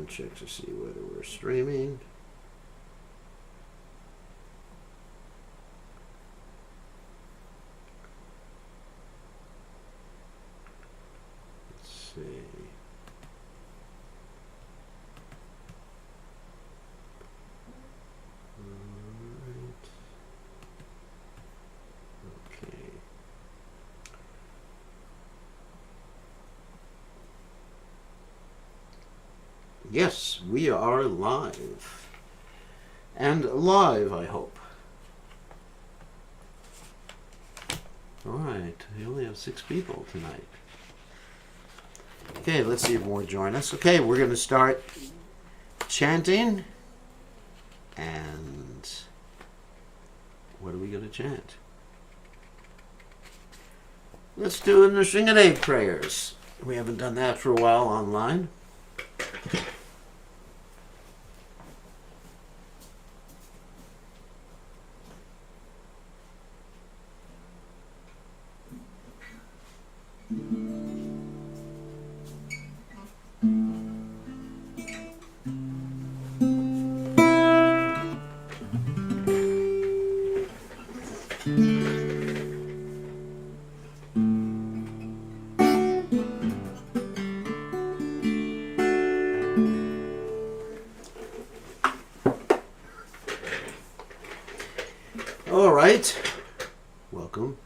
check to see whether we're streaming. Let's see. Alright. Okay. Yes, we are live. And live, I hope. Alright, we only have 6 people tonight. Okay, let's see if more join us. Okay, we're going to start chanting. And what are we going to chant? Let's do the Shingadeva prayers. We haven't done that for a while online. All right, welcome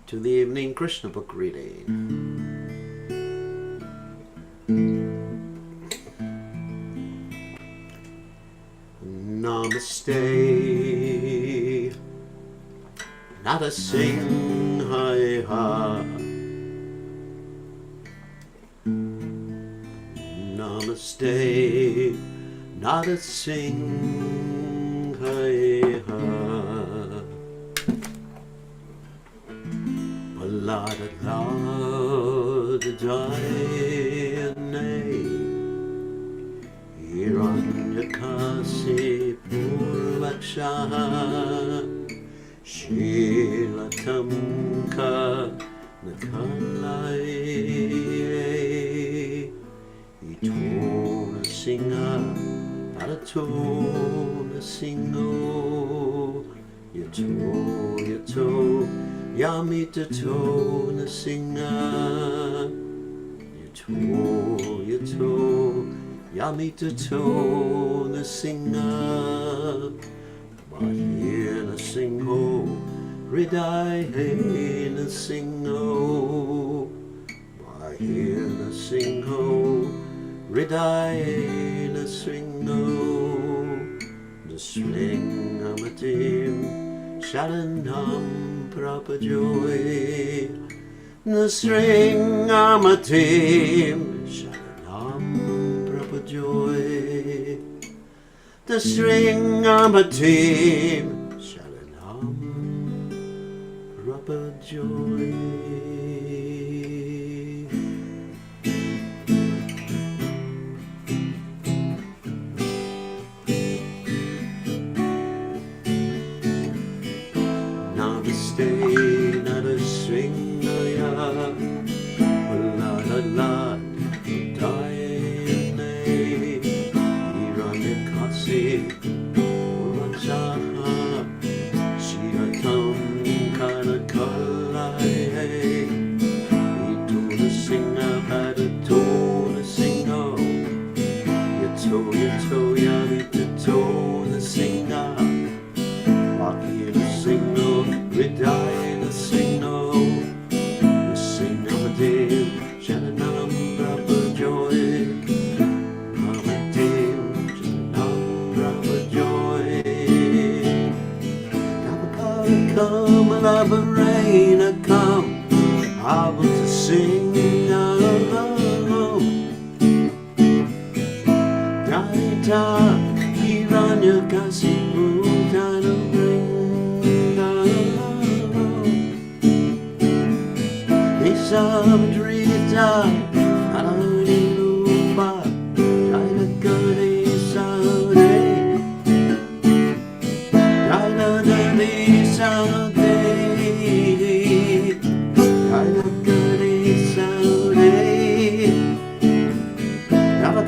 to the evening Krishna book reading. Namaste, Nada Singh Hai Ha. Namaste, Nada Singh Hai Ha. Lada lada dayane Hiranyakasi purvakshaha Shilatamka nakalaye Itona singa paratona singo Yato Yamita tona singa Yato Yamita tona singa Mahina singho Hridayena singho Mahina singho Hridayena singho Nasringamatim Sharanam Prapajoy Nasringamatim Sharanam Prapajoy Nasringamatim Sharanam Prapajoy. Namaste, Nada Singaya, La La La, Dayane, Hiranyakasi, Purvakshaha, Shiatam Kanakalaya,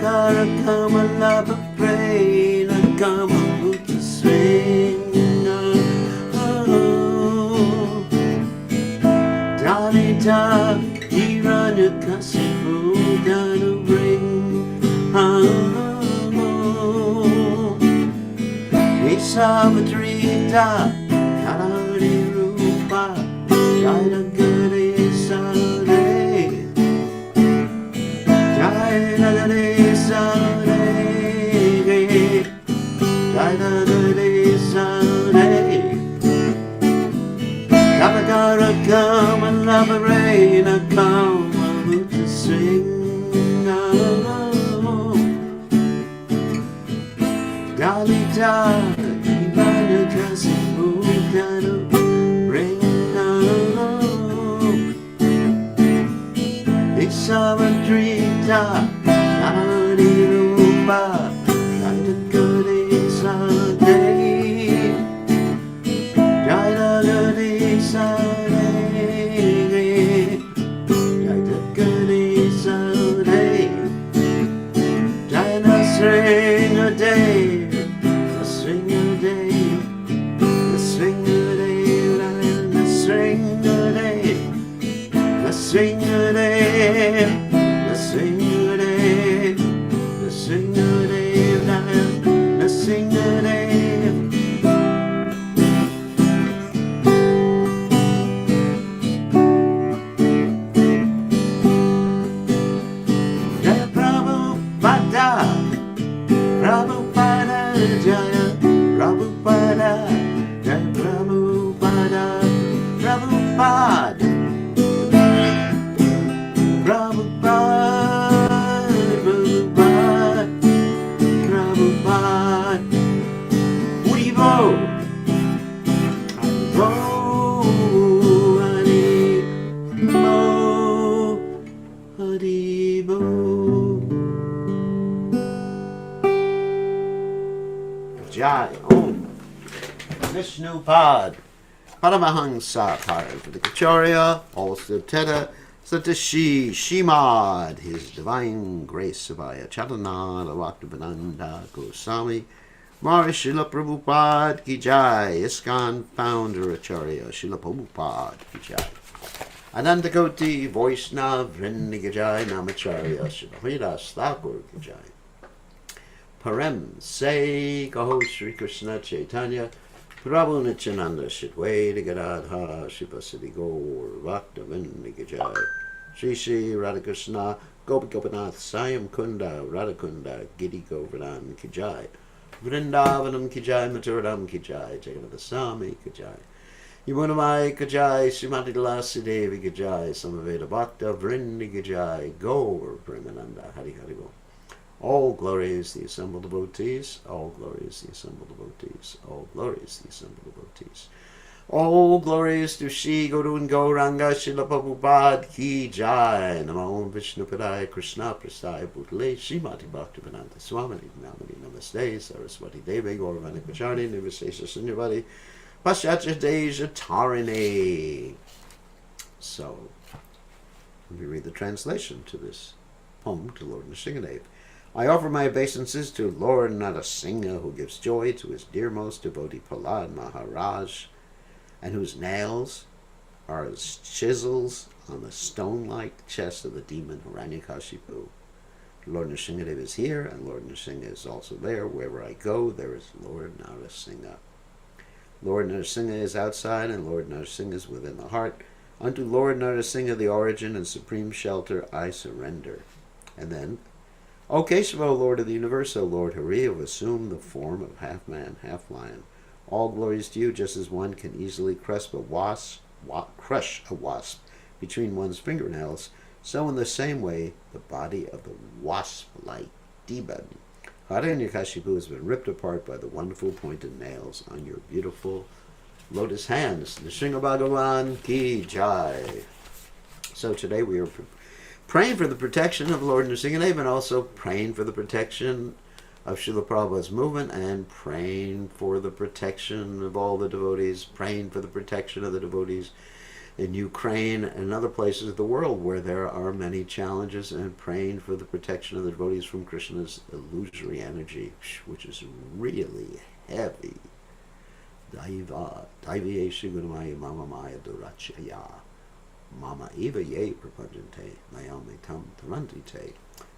Nagara kama lava brain, kama buta swing. Dalita, Hiranya Kasipu, Dana ring. Isavatrita, Narayana Rupa, Jaya Gade Sade, Jaya Gade Sade, Jaya Gade Sade. Navagara come and lava rain, come to sing. Dalita, Ivana Kasipu, Dana ring. Isavatrita, Nadi Rupa, Jaya Gade Sade, Jaya Gade Sade, Jaya Gade Sade, Jaya Sring a day, swing a day, the swing a day, the swing a day, the swing a day, the swing a day, the swing a day, the swing a day. Jaya Prabhupada, Prabhupada, Jaya Prabhupada, Jaya Prabhupada, Prabhupada, Prabhupada, Prabhupada, Haribo, Haribo, Haribo. Jai Om Vishnu Pad Paramahansa Parvadikacharya, also Teta Satashi Shimad, His Divine Grace Savaya Chalananda Bhaktivedanta Goswami Maharaj Srila Prabhupada Ki Jai, ISKCON Founder Acharya Srila Prabhupada Ki Jai, Anandakoti Vaishnava Vrinda Ki Jai, Namacharya Srila Haridas Thakur Ki Jai. Parem say Kaho Sri Krishna Chaitanya Prabhu Nityananda Shitweda Gadadha Shivasati Gaur Bhakta Vindhikajai Sri Sri Radhakrishna Gopi Gopinath Sayam Kunda Radhakunda Giri Govardhan Kijai Vrindavanam Kijai Maturadam Kijai Jagannath Swami Kijai Yamunamai Kijai Srimati Lasi Devi Kijai Samaveda Bhakta Vrindigajai Gaur Premananda Hari Hari Bol. All glories the assembled devotees, all glories the assembled devotees, all glories the assembled devotees. All glories to Shri Guru and Gauranga Srila Prabhupada Ki Jai. Namo Vishnu Padaya Krishna Prasthaya Bhutale Srimati Bhaktivedanta Swami Namani Namaste Saraswati Devi Gauravani Pacharni Nivasesa Sunyavadi Paschatya Deja Tarini. So, let me read the translation to this poem to Lord Nrsingadev. I offer my obeisances to Lord Narasingha, who gives joy to his dearmost devotee Prahlad Maharaj, and whose nails are as chisels on the stone-like chest of the demon Hiranyakashipu. Lord Nrsingadev is here, and Lord Nrsinga is also there. Wherever I go, there is Lord Narasingha. Lord Narasingha is outside, and Lord Narasingha is within the heart. Unto Lord Narasingha, the origin and supreme shelter, I surrender. And then, O Kesava, Lord of the universe, O Lord Hari, who have assumed the form of half-man, half-lion, all glories to you, just as one can easily crush a wasp between one's fingernails, so in the same way, the body of the wasp-like demon Hiranyakashipu has been ripped apart by the wonderful pointed nails on your beautiful lotus hands. Nrsinga Bhagavan Ki Jai. So today we are praying for the protection of Lord Nrsingadev, and also praying for the protection of Srila Prabhupada's movement, and praying for the protection of all the devotees, praying for the protection of the devotees, in Ukraine and other places of the world where there are many challenges, and praying for the protection of the devotees from Krishna's illusory energy, which is really heavy. Daiviyeshu Gunamaya Mama Maya Durachaya Mama Eva Ye Prapajante Nayame Tam Tarantite.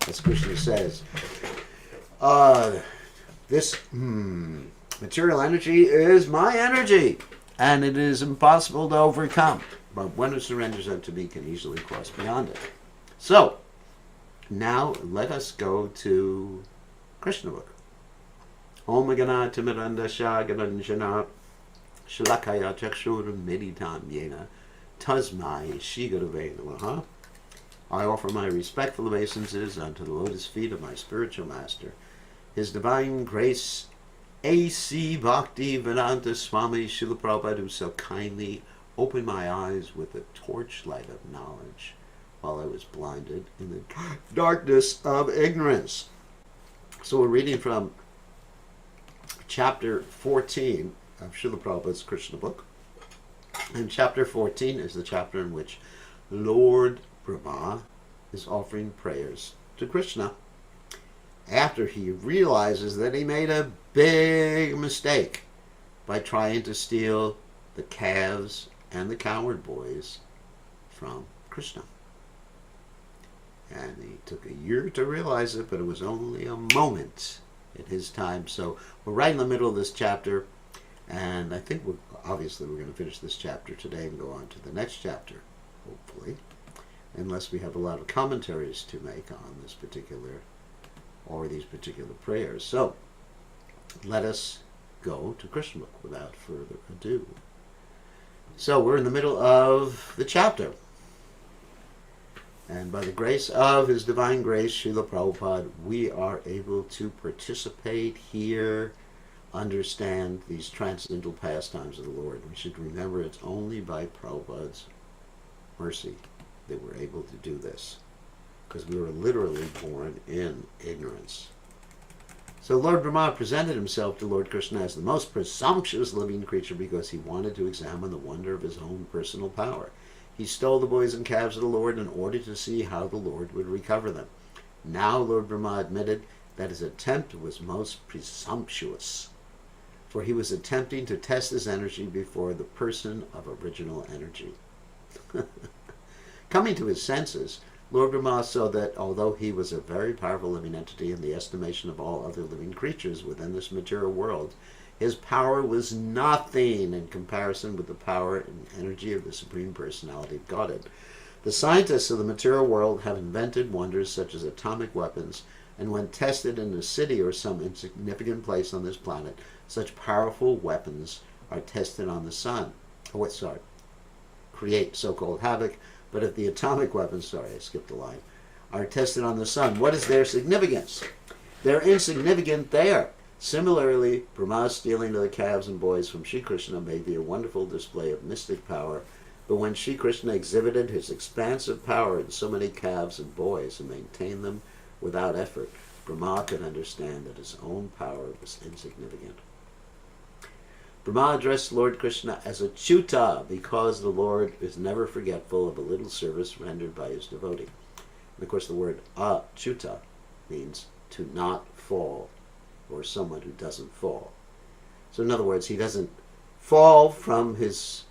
As Krishna says, this material energy is my energy, and it is impossible to overcome. But one who surrenders unto me can easily cross beyond it. So, now let us go to Krishna book. Om Gana Timiranda Shagaranjana Shalakaya Chakshur Meditam Yena Tasmai Shigurave Namaha. I offer my respectful obeisances unto the lotus feet of my spiritual master, His Divine Grace A.C. Bhakti Vedanta Swami Srila Prabhupada, who so kindly opened my eyes with the torchlight of knowledge while I was blinded in the darkness of ignorance. So we're reading from chapter 14 of Srila Prabhupada's Krishna book. And chapter 14 is the chapter in which Lord Brahma is offering prayers to Krishna after he realizes that he made a big mistake by trying to steal the calves and the cowherd boys from Krishna. And he took a year to realize it, but it was only a moment in his time. So we're right in the middle of this chapter, and I think we're going to finish this chapter today and go on to the next chapter, hopefully, unless we have a lot of commentaries to make on this particular or these particular prayers. So let us go to Krishna book without further ado. So we're in the middle of the chapter. And by the grace of His Divine Grace, Srila Prabhupada, we are able to participate here, understand these transcendental pastimes of the Lord. We should remember it's only by Prabhupada's mercy that we're able to do this, because we were literally born in ignorance. So Lord Brahma presented himself to Lord Krishna as the most presumptuous living creature because he wanted to examine the wonder of his own personal power. He stole the boys and calves of the Lord in order to see how the Lord would recover them. Now Lord Brahma admitted that his attempt was most presumptuous, for he was attempting to test his energy before the person of original energy. Coming to his senses, Lord Brahma saw that although he was a very powerful living entity in the estimation of all other living creatures within this material world, his power was nothing in comparison with the power and energy of the Supreme Personality of Godhead. The scientists of the material world have invented wonders such as atomic weapons, and when tested in a city or some insignificant place on this planet, such powerful weapons are tested on the sun. Create so-called havoc. But if the atomic weapons, I skipped a line, are tested on the sun, what is their significance? They're insignificant there. Similarly, Brahma's stealing of the calves and boys from Sri Krishna may be a wonderful display of mystic power, but when Sri Krishna exhibited his expansive power in so many calves and boys and maintained them without effort, Brahma could understand that his own power was insignificant. Brahma addressed Lord Krishna as Achyuta because the Lord is never forgetful of a little service rendered by his devotee. And of course the word Achyuta means to not fall, or someone who doesn't fall. So in other words, he doesn't fall from his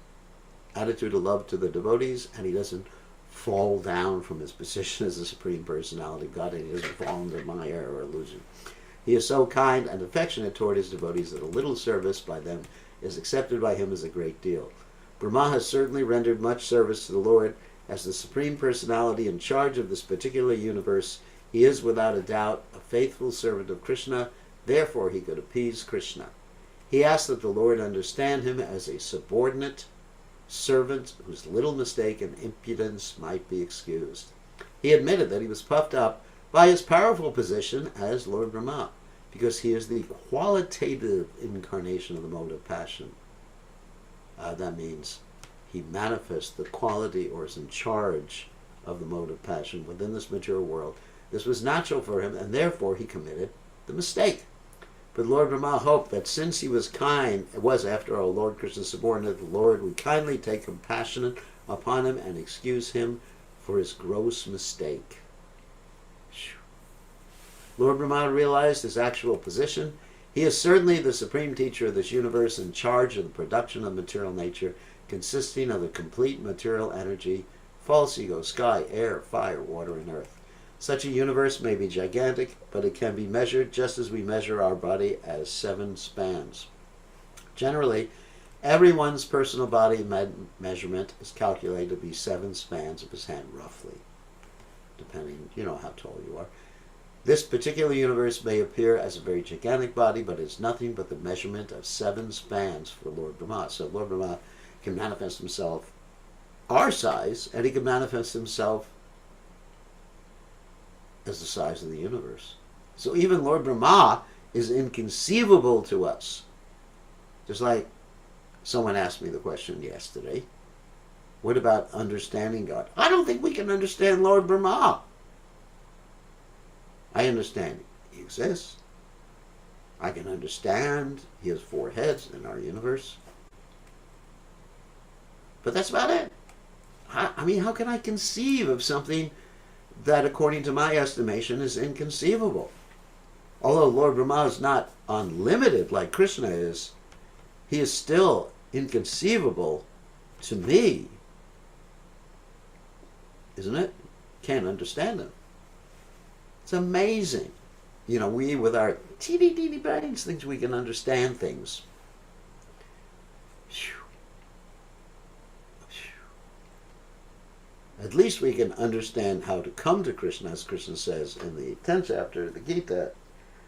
attitude of love to the devotees, and he doesn't fall down from his position as the Supreme Personality of God, and he doesn't fall into mire or illusion. He is so kind and affectionate toward his devotees that a little service by them is accepted by him as a great deal. Brahma has certainly rendered much service to the Lord. As the Supreme Personality in charge of this particular universe, he is without a doubt a faithful servant of Krishna, therefore he could appease Krishna. He asked that the Lord understand him as a subordinate servant whose little mistake and impudence might be excused. He admitted that he was puffed up by his powerful position as Lord Brahma, because he is the qualitative incarnation of the mode of passion. That means he manifests the quality or is in charge of the mode of passion within this material world. This was natural for him, and therefore he committed the mistake. But Lord Brahma hoped that since he was kind, it was after all Lord Krishna's subordinate, the Lord would kindly take compassionate upon him and excuse him for his gross mistake. Lord Brahma realized his actual position. He is certainly the supreme teacher of this universe, in charge of the production of material nature, consisting of the complete material energy, false ego, sky, air, fire, water, and earth. Such a universe may be gigantic, but it can be measured just as we measure our body as 7 spans. Generally, everyone's personal body measurement is calculated to be 7 spans of his hand, roughly, depending, how tall you are. This particular universe may appear as a very gigantic body, but it's nothing but the measurement of 7 spans for Lord Brahma. So Lord Brahma can manifest himself our size, and he can manifest himself as the size of the universe. So even Lord Brahma is inconceivable to us. Just like someone asked me the question yesterday, what about understanding God? I don't think we can understand Lord Brahma. I understand he exists. I can understand he has 4 heads in our universe. But that's about it. How can I conceive of something that, according to my estimation, is inconceivable? Although Lord Brahma is not unlimited like Krishna is, he is still inconceivable to me. Isn't it? Can't understand him. It's amazing. We with our teeny brains think we can understand things. At least we can understand how to come to Krishna, as Krishna says in the 10th chapter of the Gita.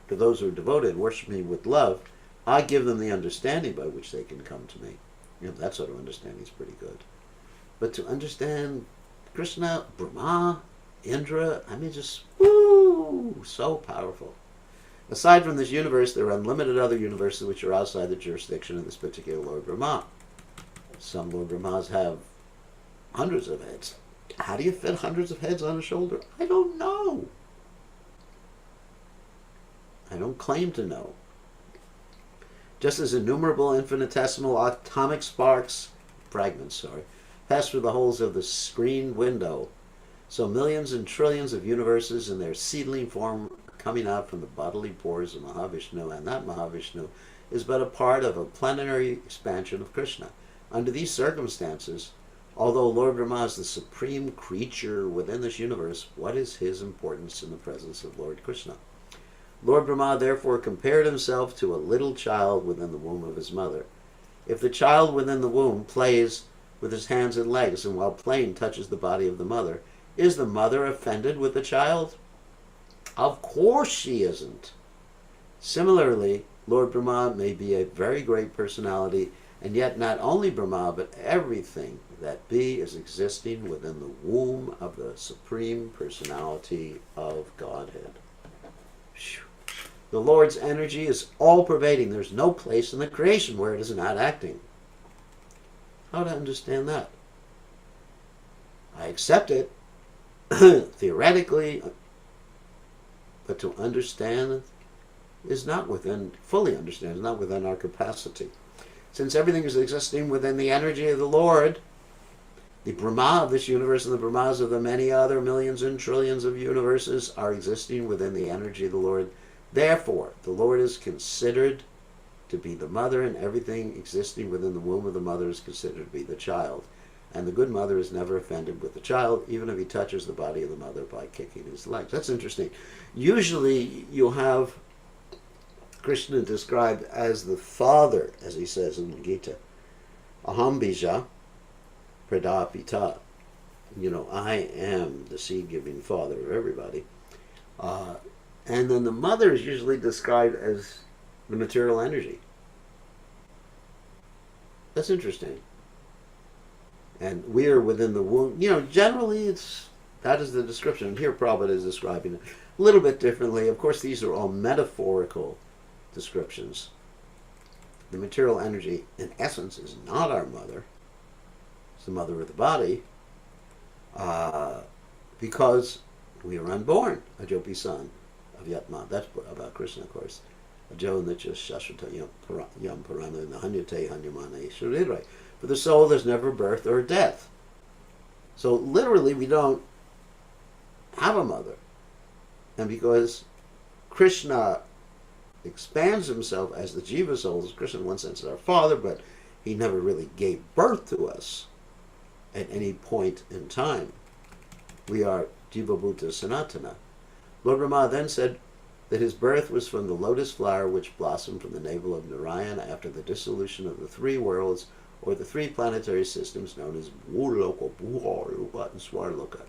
To those who are devoted, worship me with love, I give them the understanding by which they can come to me. That sort of understanding is pretty good. But to understand Krishna, Brahma, Indra, just, so powerful. Aside from this universe, there are unlimited other universes which are outside the jurisdiction of this particular Lord Brahma. Some Lord Brahmas have hundreds of heads. How do you fit hundreds of heads on a shoulder? I don't know. I don't claim to know. Just as innumerable infinitesimal atomic fragments, pass through the holes of the screen window, so millions and trillions of universes in their seedling form coming out from the bodily pores of Mahavishnu, and that Mahavishnu is but a part of a planetary expansion of Krishna. Under these circumstances, although Lord Brahma is the supreme creature within this universe, what is his importance in the presence of Lord Krishna? Lord Brahma therefore compared himself to a little child within the womb of his mother. If the child within the womb plays with his hands and legs, and while playing touches the body of the mother, is the mother offended with the child? Of course she isn't. Similarly, Lord Brahma may be a very great personality, and yet not only Brahma, but everything that be is existing within the womb of the Supreme Personality of Godhead. The Lord's energy is all-pervading. There's no place in the creation where it is not acting. How to understand that? I accept it, theoretically, but to understand is not within, fully understand, is not within our capacity. Since everything is existing within the energy of the Lord, the Brahma of this universe and the Brahmas of the many other millions and trillions of universes are existing within the energy of the Lord. Therefore, the Lord is considered to be the mother, and everything existing within the womb of the mother is considered to be the child. And the good mother is never offended with the child, even if he touches the body of the mother by kicking his legs. That's interesting. Usually you'll have Krishna described as the father, as he says in the Gita. Aham bija pradapita. I am the seed-giving father of everybody. And then the mother is usually described as the material energy. That's interesting. And we are within the womb. Generally that is the description. And here Prabhupada is describing it a little bit differently. Of course, these are all metaphorical descriptions. The material energy, in essence, is not our mother. It's the mother of the body. Because we are unborn. Ajopi son of Yatma. That's about Krishna, of course. Ajo nitya shashvata yam parana nahanyate hanyamana sharirai. For the soul, there's never birth or death. So literally we don't have a mother. And because Krishna expands himself as the Jiva souls, Krishna in one sense is our father, but he never really gave birth to us at any point in time. We are Jiva Bhuta Sanatana. Lord Brahma then said that his birth was from the lotus flower which blossomed from the navel of Narayana after the dissolution of the three worlds, or the three planetary systems known as Bhuloka, Bhuloka, and Swarloka.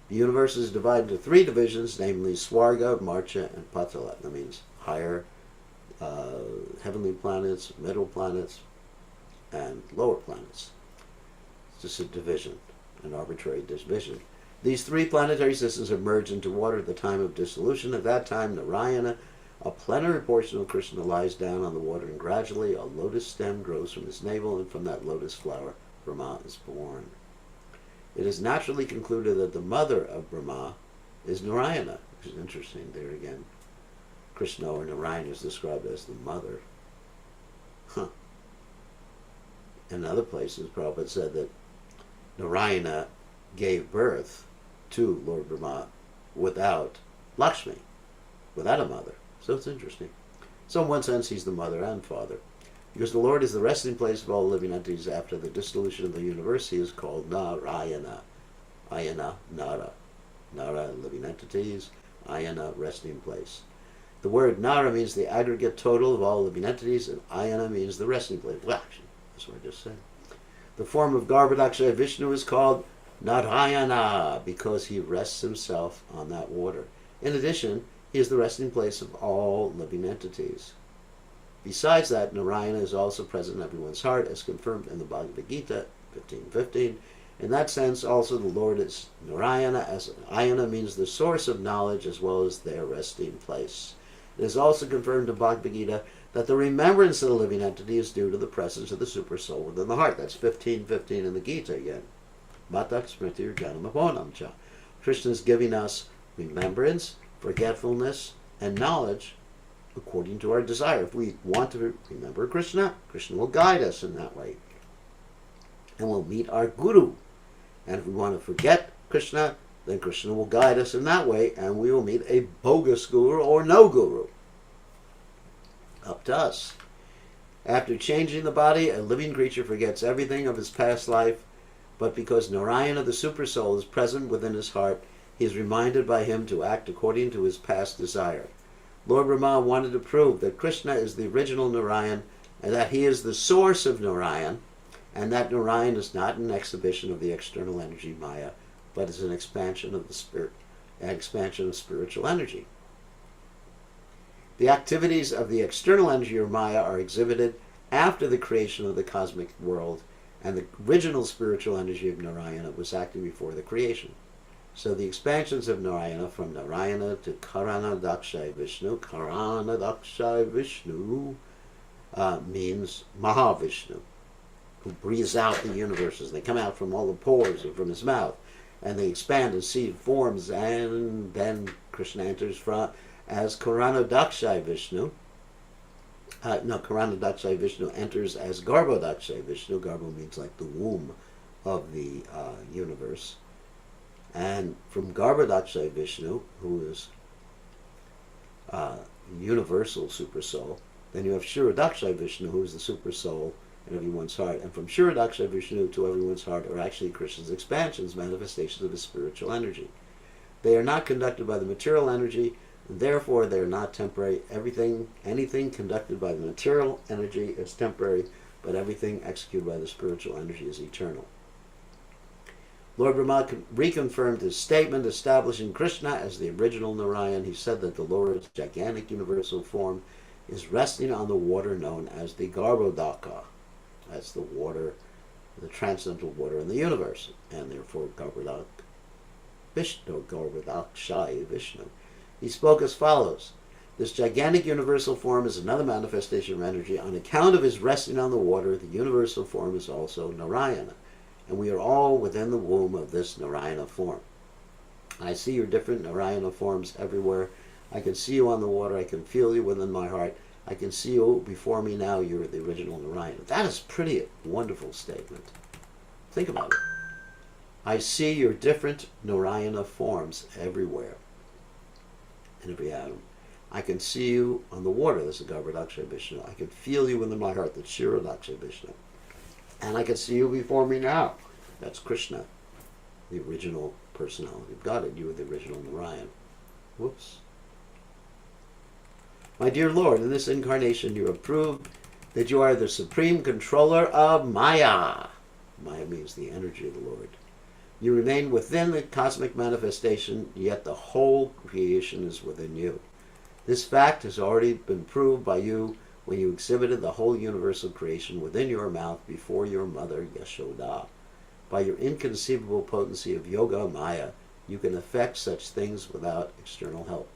The universe is divided into three divisions, namely Swarga, Marcha, and Patala. That means higher heavenly planets, middle planets, and lower planets. It's just a division, an arbitrary division. These three planetary systems are merged into water at the time of dissolution. At that time, Narayana, a plenary portion of Krishna, lies down on the water, and gradually a lotus stem grows from his navel, and from that lotus flower, Brahma is born. It is naturally concluded that the mother of Brahma is Narayana, which is interesting. There again, Krishna or Narayana is described as the mother. In other places, Prabhupada said that Narayana gave birth to Lord Brahma without Lakshmi, without a mother. So it's interesting. So in one sense, he's the mother and father. Because the Lord is the resting place of all living entities after the dissolution of the universe, he is called Narayana. Ayana, Nara. Nara, living entities. Ayana, resting place. The word Nara means the aggregate total of all living entities, and Ayana means the resting place. Well, actually, that's what I just said. The form of Garbhodaksha Vishnu is called Narayana because he rests himself on that water. In addition, he is the resting place of all living entities. Besides that, Narayana is also present in everyone's heart, as confirmed in the Bhagavad Gita 15:15. In that sense, also the Lord is Narayana, as Ayana means the source of knowledge as well as their resting place. It is also confirmed in Bhagavad Gita that the remembrance of the living entity is due to the presence of the super soul within the heart. That's 15:15 in the Gita again. Matak smritir janamaponam cha. Krishna is giving us remembrance, forgetfulness, and knowledge according to our desire. If we want to remember Krishna, Krishna will guide us in that way. And we'll meet our guru. And if we want to forget Krishna, then Krishna will guide us in that way, and we will meet a bogus guru or no guru. Up to us. After changing the body, a living creature forgets everything of his past life, but because Narayana, the super soul, is present within his heart, he is reminded by him to act according to his past desire. Lord Brahma wanted to prove that Krishna is the original Narayan, and that he is the source of Narayan, and that Narayan is not an exhibition of the external energy Maya, but is an expansion of the spirit, an expansion of spiritual energy. The activities of the external energy or Maya are exhibited after the creation of the cosmic world, and the original spiritual energy of Narayana was acting before the creation. So the expansions of Narayana, from Narayana to Karanadakshay Vishnu, Karanadakshay Vishnu means Mahavishnu, who breathes out the universes. They come out from all the pores or from his mouth, and they expand and seed forms, and then Krishna enters from as Karanadakshay Vishnu. Karanadakshay Vishnu enters as Garbhodakshay Vishnu. Garbho means like the womb of the universe. And from Garbhodakshay Vishnu, who is universal super soul, then you have Shiradakshay Vishnu, who is the super soul in everyone's heart. And from Shiradakshay Vishnu to everyone's heart are actually Krishna's expansions, manifestations of his spiritual energy. They are not conducted by the material energy, and therefore they are not temporary. Anything conducted by the material energy is temporary, but everything executed by the spiritual energy is eternal. Lord Brahma reconfirmed his statement establishing Krishna as the original Narayan. He said that the Lord's gigantic universal form is resting on the water known as the Garbhodaka. That's the water, the transcendental water in the universe, and therefore Garbhodak Vishnu, Garbhodakshay Vishnu. He spoke as follows: this gigantic universal form is another manifestation of energy. On account of his resting on the water, the universal form is also Narayana, and we are all within the womb of this Narayana form. I see your different Narayana forms everywhere. I can see you on the water. I can feel you within my heart. I can see you before me now. You're the original Narayana. That is pretty wonderful statement. Think about it. I see your different Narayana forms everywhere, in every atom. I can see you on the water, that's the Garbhodakshay Vishnu. I can feel you within my heart, that's Kshirodakshay Vishnu. And I can see you before me now, that's Krishna, the original personality of Godhead. You are the original Narayan. Whoops. My dear Lord, in this incarnation you have proved that you are the supreme controller of Maya. Maya means the energy of the Lord. You remain within the cosmic manifestation, yet the whole creation is within you. This fact has already been proved by you when you exhibited the whole universal creation within your mouth before your mother Yashoda. By your inconceivable potency of Yoga Maya, you can effect such things without external help.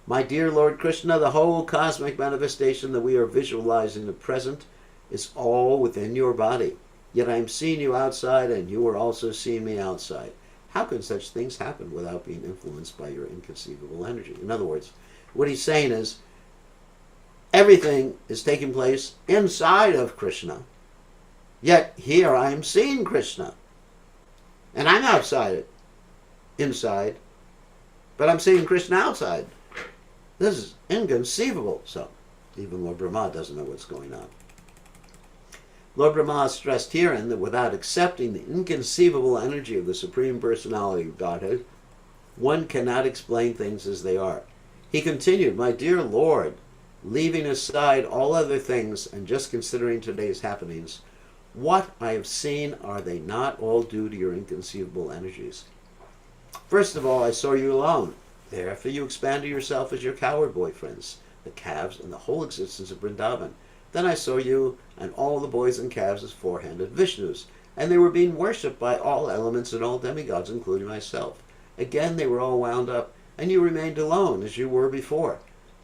My dear Lord Krishna, the whole cosmic manifestation that we are visualizing at present is all within your body. Yet I am seeing you outside, and you are also seeing me outside. How can such things happen without being influenced by your inconceivable energy? In other words, what he's saying is, everything is taking place inside of Krishna. Yet here I am seeing Krishna. And I'm outside, inside, but I'm seeing Krishna outside. This is inconceivable. So, even Lord Brahma doesn't know what's going on. Lord Brahma stressed herein that without accepting the inconceivable energy of the Supreme Personality of Godhead, one cannot explain things as they are. He continued, my dear Lord, leaving aside all other things and just considering today's happenings, what I have seen, are they not all due to your inconceivable energies? First of all, I saw you alone. Thereafter you expanded yourself as your cowherd boyfriends, the calves, and the whole existence of Vrindavan. Then I saw you and all the boys and calves as four-handed Vishnus, and they were being worshipped by all elements and all demigods, including myself. Again they were all wound up, and you remained alone as you were before.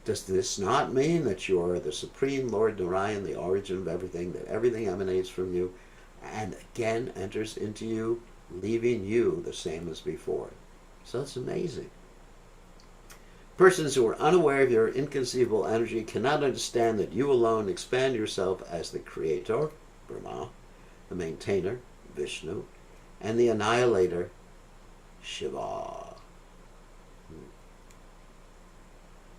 Does this not mean that you are the Supreme Lord Narayan, the origin of everything, that everything emanates from you, and again enters into you, leaving you the same as before? So it's amazing. Persons who are unaware of your inconceivable energy cannot understand that you alone expand yourself as the creator, Brahma, the maintainer, Vishnu, and the annihilator, Shiva.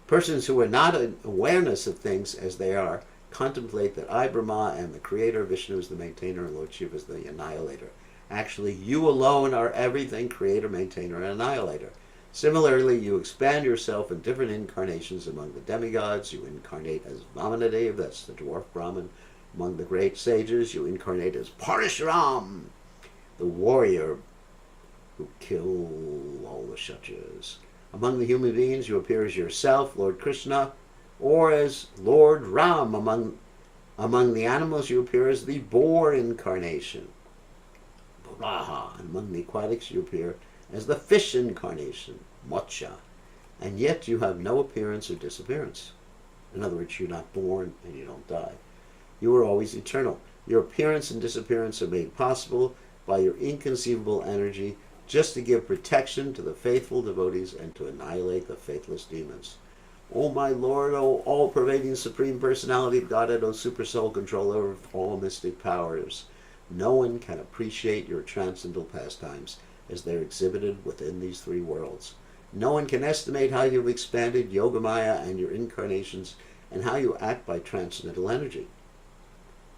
Persons who are not in awareness of things as they are contemplate that I, Brahma, am the creator, Vishnu is the maintainer, and Lord Shiva is the annihilator. Actually, you alone are everything, creator, maintainer, and annihilator. Similarly, you expand yourself in different incarnations among the demigods. You incarnate as Vamanadeva, that's the dwarf Brahmin. Among the great sages, you incarnate as Parashuram, the warrior who killed all the Kshatriyas. Among the human beings, you appear as yourself, Lord Krishna, or as Lord Ram. Among the animals, you appear as the boar incarnation, Varaha. And among the aquatics, you appear as the fish incarnation, Moksha. And yet you have no appearance or disappearance. In other words, you're not born and you don't die. You are always eternal. Your appearance and disappearance are made possible by your inconceivable energy, just to give protection to the faithful devotees and to annihilate the faithless demons. O my Lord, O all-pervading Supreme Personality of Godhead, O Super Soul Controller of all mystic powers, no one can appreciate your transcendental pastimes as they're exhibited within these three worlds. No one can estimate how you've expanded Yogamaya and your incarnations and how you act by transcendental energy.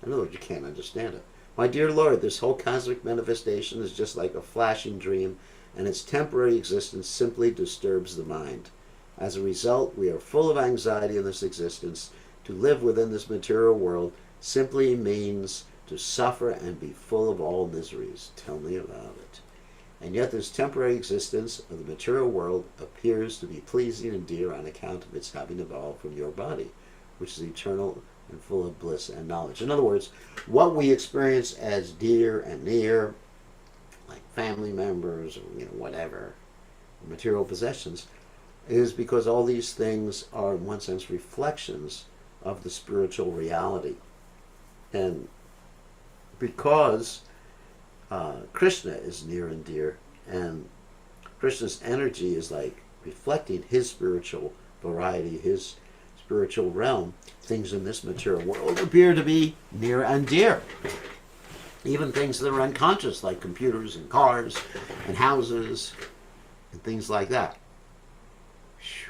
In other words, you can't understand it. My dear Lord, this whole cosmic manifestation is just like a flashing dream, and its temporary existence simply disturbs the mind. As a result, we are full of anxiety in this existence. To live within this material world simply means to suffer and be full of all miseries. Tell me about it. And yet this temporary existence of the material world appears to be pleasing and dear on account of its having evolved from your body, which is eternal and full of bliss and knowledge. In other words, what we experience as dear and near, like family members or whatever, material possessions, is because all these things are in one sense reflections of the spiritual reality. And because Krishna is near and dear, and Krishna's energy is like reflecting his spiritual variety, his spiritual realm, things in this material world appear to be near and dear. Even things that are unconscious, like computers and cars and houses and things like that. It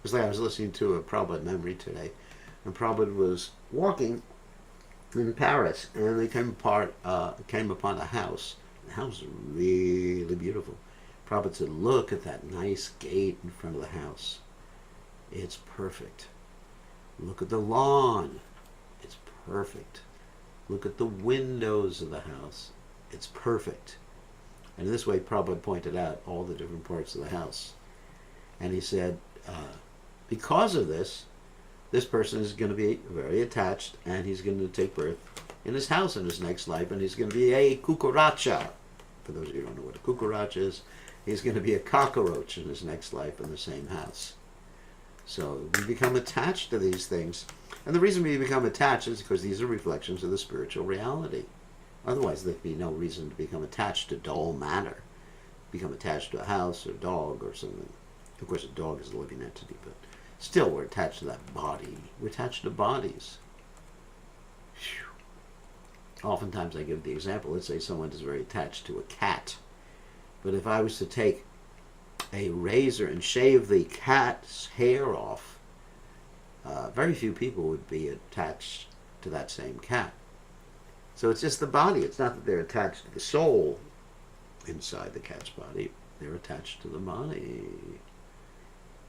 was like I was listening to a Prabhupada memory today, and Prabhupada was walking in Paris, and they came upon a house. The house was really beautiful. Prabhupada said, "Look at that nice gate in front of the house. It's perfect. Look at the lawn. It's perfect. Look at the windows of the house. It's perfect." And in this way, Prabhupada pointed out all the different parts of the house. And he said, because of this, this person is going to be very attached, and he's going to take birth in his house in his next life, and he's going to be a kukuracha. For those of you who don't know what a kukuracha is, he's going to be a cockroach in his next life in the same house. So we become attached to these things. And the reason we become attached is because these are reflections of the spiritual reality. Otherwise, there'd be no reason to become attached to dull matter. Become attached to a house or a dog or something. Of course, a dog is a living entity, but still we're attached to that body. We're attached to bodies. Whew. Oftentimes I give the example, let's say someone is very attached to a cat. But if I was to take a razor and shave the cat's hair off, very few people would be attached to that same cat. So it's just the body. It's not that they're attached to the soul inside the cat's body. They're attached to the body.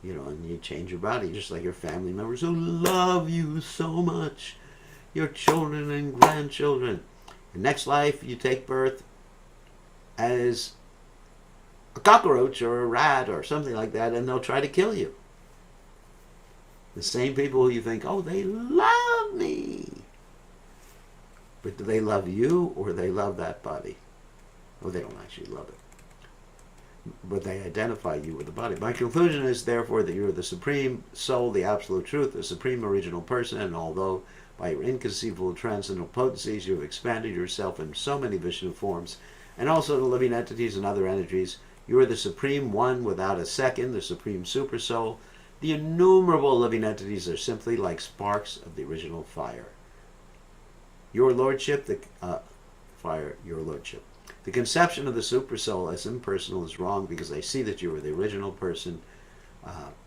You know, and you change your body just like your family members who love you so much. Your children and grandchildren. In next life, you take birth as a cockroach or a rat or something like that, and they'll try to kill you. The same people who you think, oh, they love me. But do they love you, or they love that body? Well, they don't actually love it. But they identify you with the body. My conclusion is, therefore, that you are the supreme soul, the absolute truth, the supreme original person, and although by your inconceivable transcendental potencies you have expanded yourself in so many Vishnu forms, and also the living entities and other energies, you are the supreme one without a second, the supreme super soul. The innumerable living entities are simply like sparks of the original fire. Your lordship, your lordship. The conception of the super soul as impersonal is wrong because they see that you are the original person.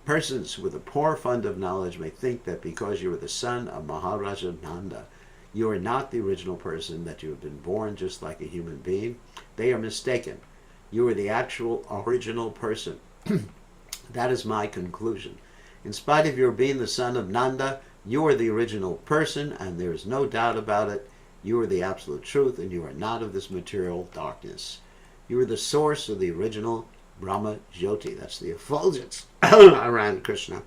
Persons with a poor fund of knowledge may think that because you are the son of Maharaja Nanda, you are not the original person, that you have been born just like a human being. They are mistaken. You are the actual original person. That is my conclusion. In spite of your being the son of Nanda, you are the original person, and there is no doubt about it. You are the absolute truth, and you are not of this material darkness. You are the source of the original Brahma Jyoti. That's the effulgence around Krishna,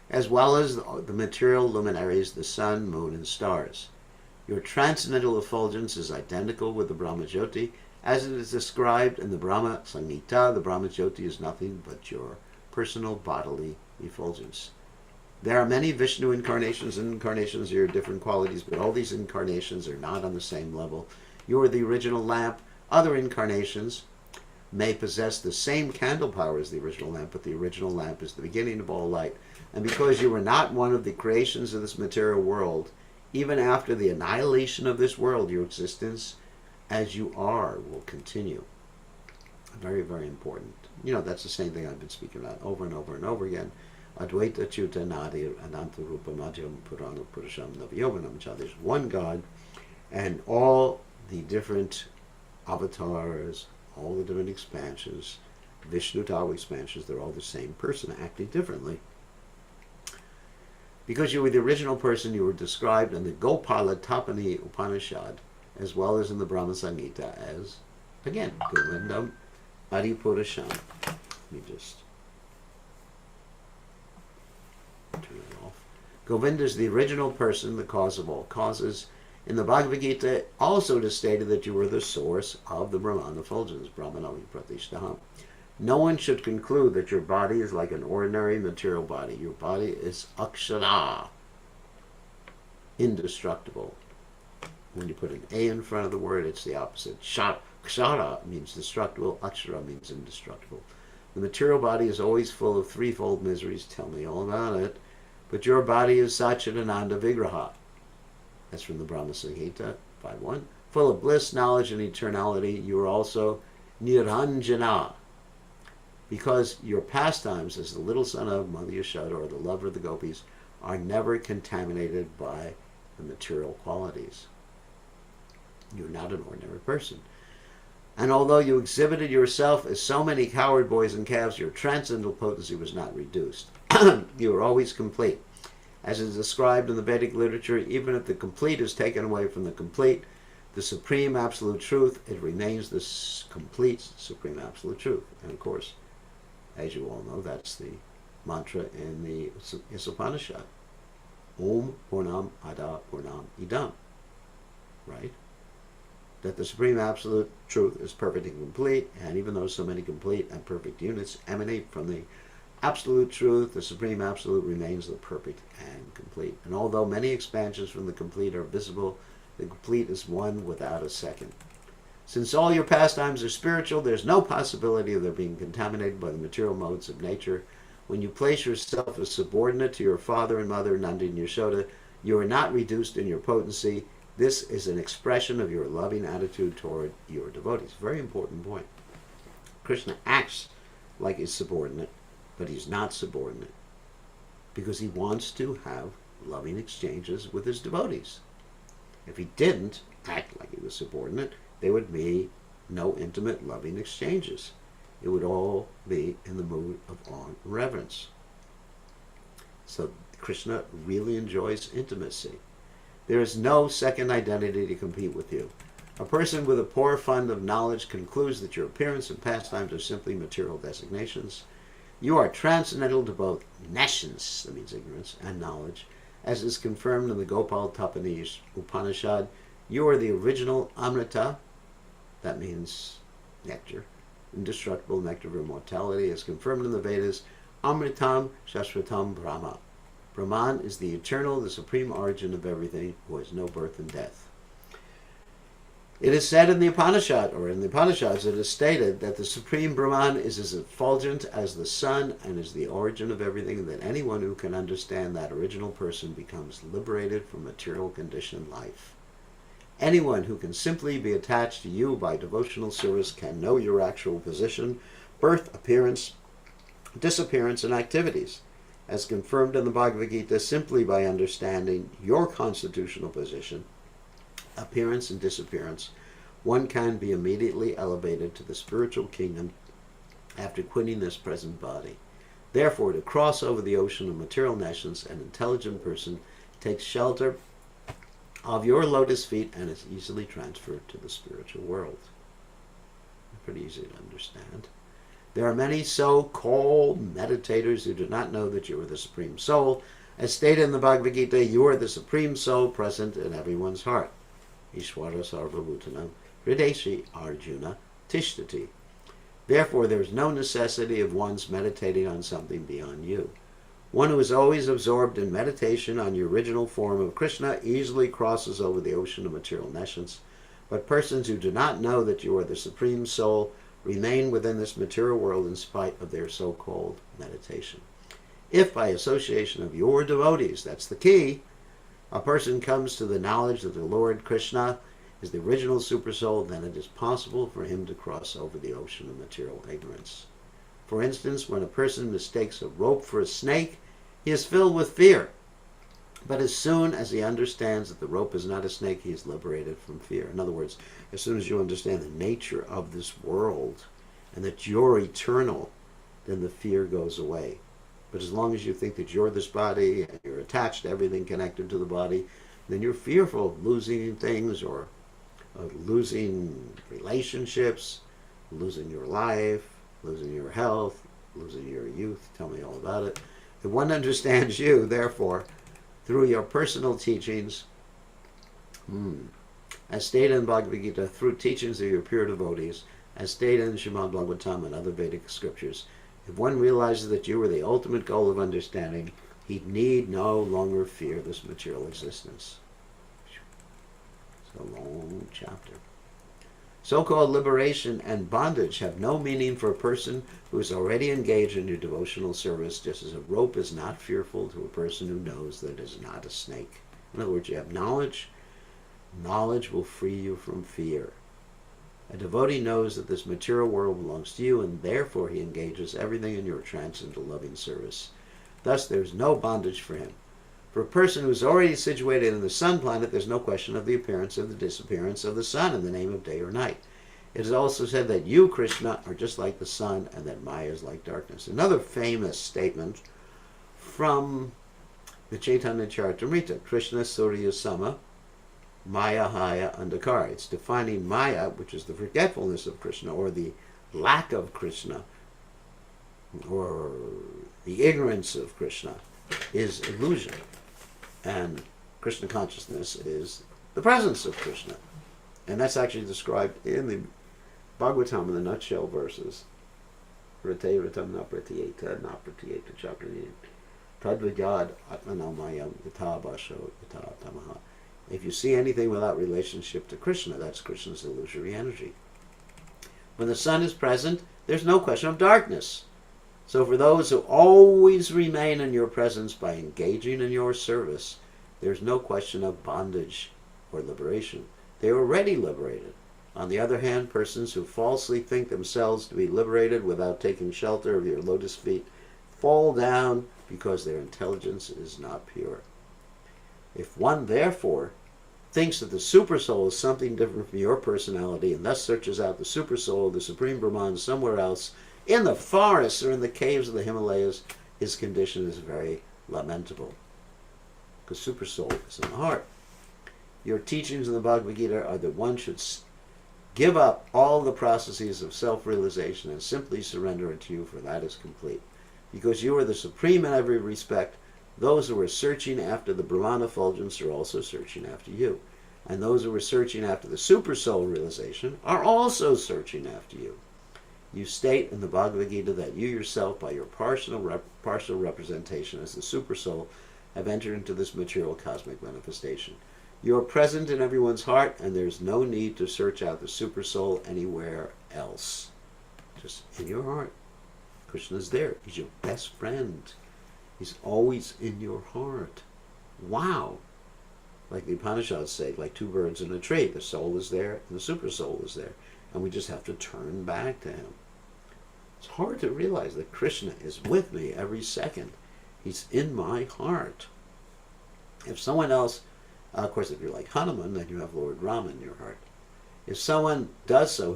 as well as the material luminaries, the sun, moon, and stars. Your transcendental effulgence is identical with the Brahma Jyoti, as it is described in the Brahma Samhita. The Brahma Jyoti is nothing but your personal bodily effulgence. There are many Vishnu incarnations, and incarnations are different qualities, but all these incarnations are not on the same level. You are the original lamp. Other incarnations may possess the same candle power as the original lamp, but the original lamp is the beginning of all light. And because you are not one of the creations of this material world, even after the annihilation of this world, your existence as you are will continue. Very, very important. You know, that's the same thing I've been speaking about over and over and over again. Advaita Chuta Nadir Ananta Rupa Madhyam Purana Purusham Navyoganam Cha. There's one God, and all the different avatars, all the different expansions, Vishnu Tawa expansions, they're all the same person acting differently. Because you were the original person, you were described in the Gopala Tapani Upanishad, as well as in the Brahma Samhita as, again, Govindam Adipurasham. Let me just turn it off. Govinda is the original person, the cause of all causes. In the Bhagavad Gita, also it is stated that you are the source of the Brahman effulgence, Brahmanavi Pratishtaham. No one should conclude that your body is like an ordinary material body. Your body is akshara, indestructible. When you put an A in front of the word, it's the opposite. Kshara means destructible, akshara means indestructible. The material body is always full of threefold miseries. Tell me all about it. But your body is Satchidananda Vigraha. That's from the Brahma Samhita 5.1. Full of bliss, knowledge, and eternality, you are also Niranjana, because your pastimes as the little son of Mother Yashoda or the lover of the gopis are never contaminated by the material qualities. You're not an ordinary person. And although you exhibited yourself as so many coward boys and calves, your transcendental potency was not reduced. You were always complete. As is described in the Vedic literature, even if the complete is taken away from the complete, the supreme absolute truth, it remains the complete supreme absolute truth. And of course, as you all know, that's the mantra in the Upanishad. Om Purnam Ada Purnam Idam. Right? That the supreme absolute truth is perfect and complete, and even though so many complete and perfect units emanate from the absolute truth, the supreme absolute remains the perfect and complete. And although many expansions from the complete are visible, the complete is one without a second. Since all your pastimes are spiritual, there's no possibility of their being contaminated by the material modes of nature. When you place yourself as subordinate to your father and mother, Nanda and Yashoda, you are not reduced in your potency. This is an expression of your loving attitude toward your devotees. Very important point. Krishna acts like he's subordinate, but he's not subordinate because he wants to have loving exchanges with his devotees. If he didn't act like he was subordinate, there would be no intimate loving exchanges. It would all be in the mood of awe and reverence. So Krishna really enjoys intimacy. There is no second identity to compete with you. A person with a poor fund of knowledge concludes that your appearance and pastimes are simply material designations. You are transcendental to both nescience, that means ignorance, and knowledge. As is confirmed in the Gopal Tapani Upanishad, you are the original Amrita, that means nectar, indestructible nectar of immortality, as confirmed in the Vedas, Amritam Shashvatam Brahma. Brahman is the eternal, the supreme origin of everything, who has no birth and death. It is said in the Upanishad, or in the Upanishads, it is stated that the supreme Brahman is as effulgent as the sun and is the origin of everything, and that anyone who can understand that original person becomes liberated from material conditioned life. Anyone who can simply be attached to you by devotional service can know your actual position, birth, appearance, disappearance, and activities. As confirmed in the Bhagavad Gita, simply by understanding your constitutional position, appearance and disappearance, one can be immediately elevated to the spiritual kingdom after quitting this present body. Therefore, to cross over the ocean of material nescience, an intelligent person takes shelter of your lotus feet and is easily transferred to the spiritual world. Pretty easy to understand. There are many so-called meditators who do not know that you are the Supreme Soul. As stated in the Bhagavad Gita, you are the Supreme Soul present in everyone's heart. Ishvara Sarvabhutanam Hrideshi Arjuna Tishtati. Therefore, there is no necessity of one's meditating on something beyond you. One who is always absorbed in meditation on your original form of Krishna easily crosses over the ocean of material nescience. But persons who do not know that you are the Supreme Soul remain within this material world in spite of their so-called meditation. If by association of your devotees, that's the key, a person comes to the knowledge that the Lord Krishna is the original Super Soul, then it is possible for him to cross over the ocean of material ignorance. For instance, when a person mistakes a rope for a snake, he is filled with fear. But as soon as he understands that the rope is not a snake, he is liberated from fear. In other words, as soon as you understand the nature of this world and that you're eternal, then the fear goes away. But as long as you think that you're this body and you're attached to everything connected to the body, then you're fearful of losing things or of losing relationships, losing your life, losing your health, losing your youth. Tell me all about it. If one understands you, therefore, through your personal teachings, as stated in Bhagavad Gita, through teachings of your pure devotees, as stated in Srimad Bhagavatam and other Vedic scriptures, if one realizes that you are the ultimate goal of understanding, he need no longer fear this material existence. It's a long chapter. So-called liberation and bondage have no meaning for a person who is already engaged in your devotional service, just as a rope is not fearful to a person who knows that it is not a snake. In other words, you have knowledge, Knowledge will free you from fear. A devotee knows that this material world belongs to you, and therefore he engages everything in your transcendental loving service. Thus, there is no bondage for him. For a person who is already situated in the sun planet, there's no question of the appearance or the disappearance of the sun in the name of day or night. It is also said that you, Krishna, are just like the sun, and that Maya is like darkness. Another famous statement from the Chaitanya Charitamrita, Krishna Surya Sama, Maya Haya Andhakara. It's defining Maya, which is the forgetfulness of Krishna, or the lack of Krishna, or the ignorance of Krishna, is illusion. And Krishna consciousness is the presence of Krishna. And that's actually described in the Bhagavatam in the nutshell verses. Rate Ratam Napratyeta Napratyeta Chakrani Tadvidyad Atmanamayam Yata Basho Yata Tamaha. If you see anything without relationship to Krishna, that's Krishna's illusory energy. When the sun is present, there's no question of darkness. So for those who always remain in your presence by engaging in your service, there's no question of bondage or liberation. They are already liberated. On the other hand, persons who falsely think themselves to be liberated without taking shelter of your lotus feet fall down because their intelligence is not pure. If one, therefore, thinks that the supersoul is something different from your personality and thus searches out the supersoul, the Supreme Brahman, somewhere else, in the forests or in the caves of the Himalayas, his condition is very lamentable. Because supersoul is in the heart. Your teachings in the Bhagavad Gita are that one should give up all the processes of self-realization and simply surrender it to you, for that is complete. Because you are the supreme in every respect, those who are searching after the Brahman effulgence are also searching after you. And those who are searching after the supersoul realization are also searching after you. You state in the Bhagavad Gita that you yourself, by your partial representation as the supersoul, have entered into this material cosmic manifestation. You are present in everyone's heart, and there's no need to search out the supersoul anywhere else. Just in your heart. Krishna's there. He's your best friend. He's always in your heart. Wow. Like the Upanishads say, like two birds in a tree. The soul is there and the supersoul is there. And we just have to turn back to him. It's hard to realize that Krishna is with me every second. He's in my heart. If someone else, of course, if you're like Hanuman, then you have Lord Rama in your heart. If someone does so,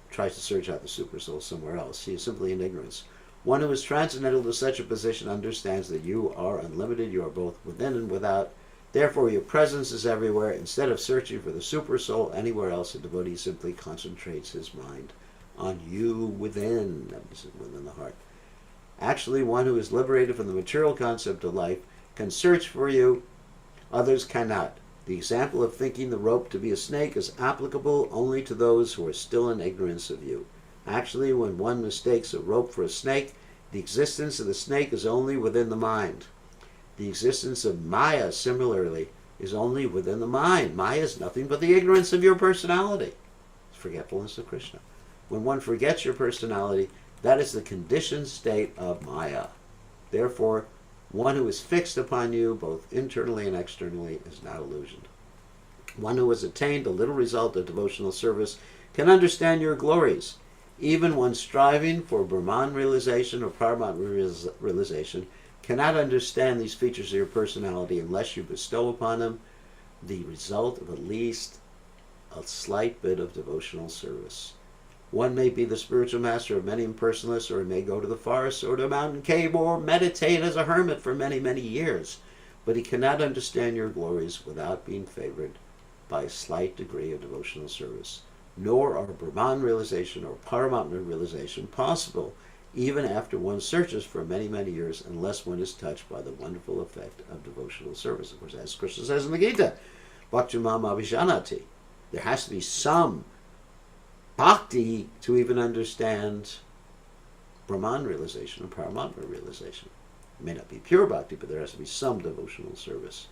tries to search out the supersoul somewhere else, he is simply in ignorance. One who is transcendental to such a position understands that you are unlimited, you are both within and without. Therefore, your presence is everywhere. Instead of searching for the supersoul anywhere else, a devotee simply concentrates his mind on you within the heart. Actually, one who is liberated from the material concept of life can search for you. Others cannot. The example of thinking the rope to be a snake is applicable only to those who are still in ignorance of you. Actually, when one mistakes a rope for a snake, the existence of the snake is only within the mind. The existence of Maya, similarly, is only within the mind. Maya is nothing but the ignorance of your personality. It's forgetfulness of Krishna. When one forgets your personality, that is the conditioned state of Maya. Therefore, one who is fixed upon you, both internally and externally, is not illusioned. One who has attained a little result of devotional service can understand your glories. Even one striving for Brahman realization or Paramatma realization cannot understand these features of your personality unless you bestow upon them the result of at least a slight bit of devotional service. One may be the spiritual master of many impersonalists, or he may go to the forest or to a mountain cave or meditate as a hermit for many, many years. But he cannot understand your glories without being favored by a slight degree of devotional service. Nor are Brahman realization or Paramatma realization possible even after one searches for many, many years, unless one is touched by the wonderful effect of devotional service. Of course, as Krishna says in the Gita, Bhakti-mam abhijanati. There has to be some bhakti to even understand Brahman realization or Paramatma realization. It may not be pure bhakti, but there has to be some devotional service.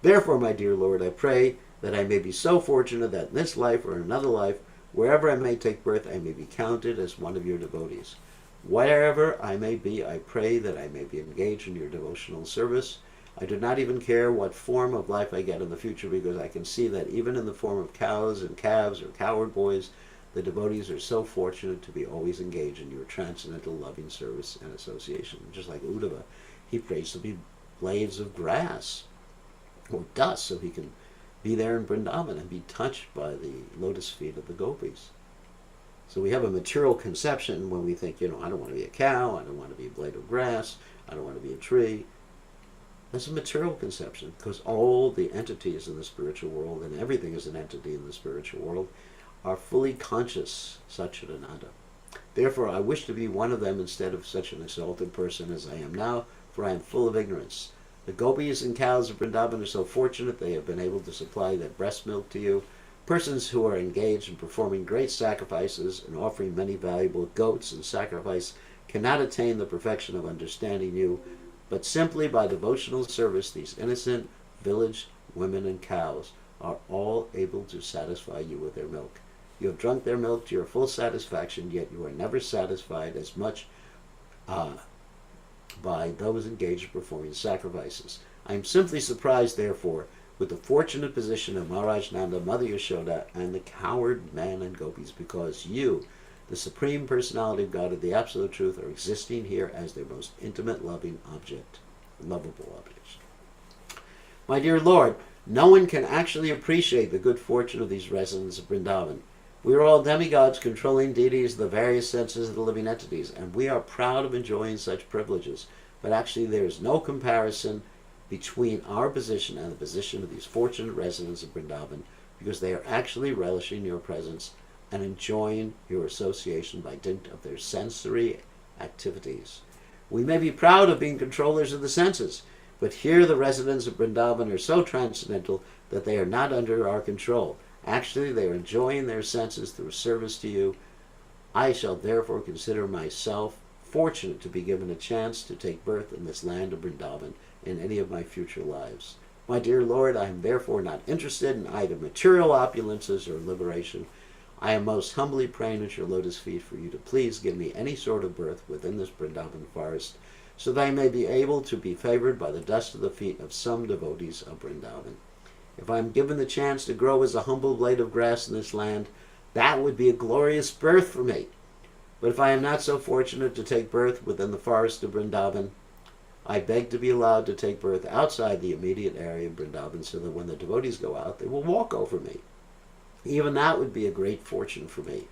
Therefore, my dear Lord, I pray that I may be so fortunate that in this life or in another life, wherever I may take birth, I may be counted as one of your devotees. Wherever I may be, I pray that I may be engaged in your devotional service. I do not even care what form of life I get in the future, because I can see that even in the form of cows and calves or cowherd boys, the devotees are so fortunate to be always engaged in your transcendental loving service and association. Just like Uddhava, he prays to be blades of grass or dust so he can be there in Vrindavan and be touched by the lotus feet of the gopis. So we have a material conception when we think, I don't want to be a cow, I don't want to be a blade of grass, I don't want to be a tree. That's a material conception, because all the entities in the spiritual world, and everything is an entity in the spiritual world, are fully conscious Satchidananda. Therefore, I wish to be one of them instead of such an exalted person as I am now, for I am full of ignorance. The gopis and cows of Vrindavan are so fortunate they have been able to supply their breast milk to you. Persons who are engaged in performing great sacrifices and offering many valuable goats in sacrifice cannot attain the perfection of understanding you, but simply by devotional service these innocent village women and cows are all able to satisfy you with their milk. You have drunk their milk to your full satisfaction, yet you are never satisfied as much by those engaged in performing sacrifices. I am simply surprised, therefore, with the fortunate position of Maharaj Nanda, Mother Yashoda, and the cowherd man and gopis, because you, the Supreme Personality of God of the Absolute Truth, are existing here as their most intimate, loving object, lovable objects. My dear Lord, no one can actually appreciate the good fortune of these residents of Vrindavan. We are all demigods controlling deities of the various senses of the living entities, and we are proud of enjoying such privileges. But actually there is no comparison between our position and the position of these fortunate residents of Vrindavan, because they are actually relishing your presence and enjoying your association by dint of their sensory activities. We may be proud of being controllers of the senses, but here the residents of Vrindavan are so transcendental that they are not under our control. Actually, they are enjoying their senses through service to you. I shall therefore consider myself fortunate to be given a chance to take birth in this land of Vrindavan in any of my future lives. My dear Lord, I am therefore not interested in either material opulences or liberation. I am most humbly praying at your lotus feet for you to please give me any sort of birth within this Vrindavan forest, so that I may be able to be favored by the dust of the feet of some devotees of Vrindavan. If I am given the chance to grow as a humble blade of grass in this land, that would be a glorious birth for me. But if I am not so fortunate to take birth within the forest of Vrindavan, I beg to be allowed to take birth outside the immediate area of Vrindavan, so that when the devotees go out, they will walk over me. Even that would be a great fortune for me.